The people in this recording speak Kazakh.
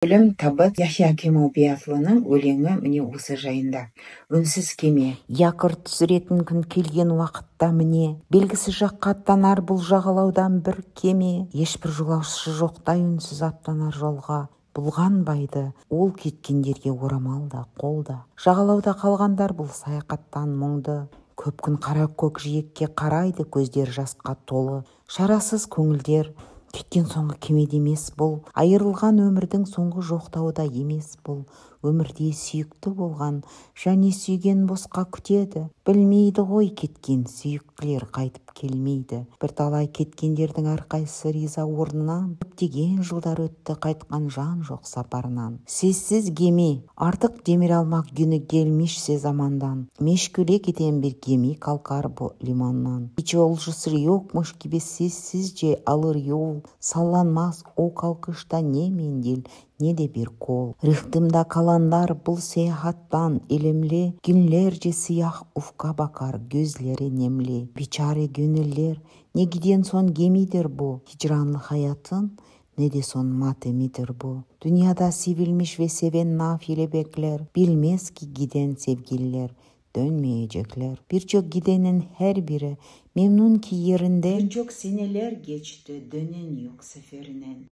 Өлім табыт Яхя Кемал Биатлының өлеңі міне осы жайында. Үнсіз кеме. Якорь түсіретін күн келген уақытта міне, белгісіз жаққа аттанар бұл жағалаудан бір кеме. Ешбір жолаушы жоқтай үнсіз аттанар жолға. Бұлғанбайды ол кеткендерге орамалда, қолда. Жағалауда қалғандар бұл саяхаттан мұңды. Көп күн қара көк жиекке қарайды, көздер жасқа толы. Шарасыз көңілдер. Кеткен соңғы кемеде емес бұл, айырылған өмірдің соңғы жоқтауда емес бұл. Өмірде сүйікті болған, және сүйген босқа күтеді. Білмейді ғой кеткен сүйіктілер қайтып келмейді. Бірталай кеткендердің әрқайсысы риза орнынан. Көптеген жылдар өтті, қайтқан жан жоқ сапарынан. Сессіз кеме, артық демir алмақ күні gelmişse zamandan. Meşgule giden bir gemi kalkar bu limandan. Hiç yolcusu yokmuş gibi sessizce alır yol. Sallanmaz o kalkışta ne mendil, ne de bir kol. Rıhtımda kalanlar бұл seyahattan ilimli, günlerce siyah ufka bakar, gözleri nemli. Biçare gönüller, ne giden son gemidir bu. Hicranlı hayatın, ne de son matemidir bu. Dünyada sevilmiş ve seven nafile bekler, bilmez ki giden sevgililer dönmeyecekler. Birçok gidenin her biri memnun ki yerinde. Birçok seneler geçti, dönen yok seferinden.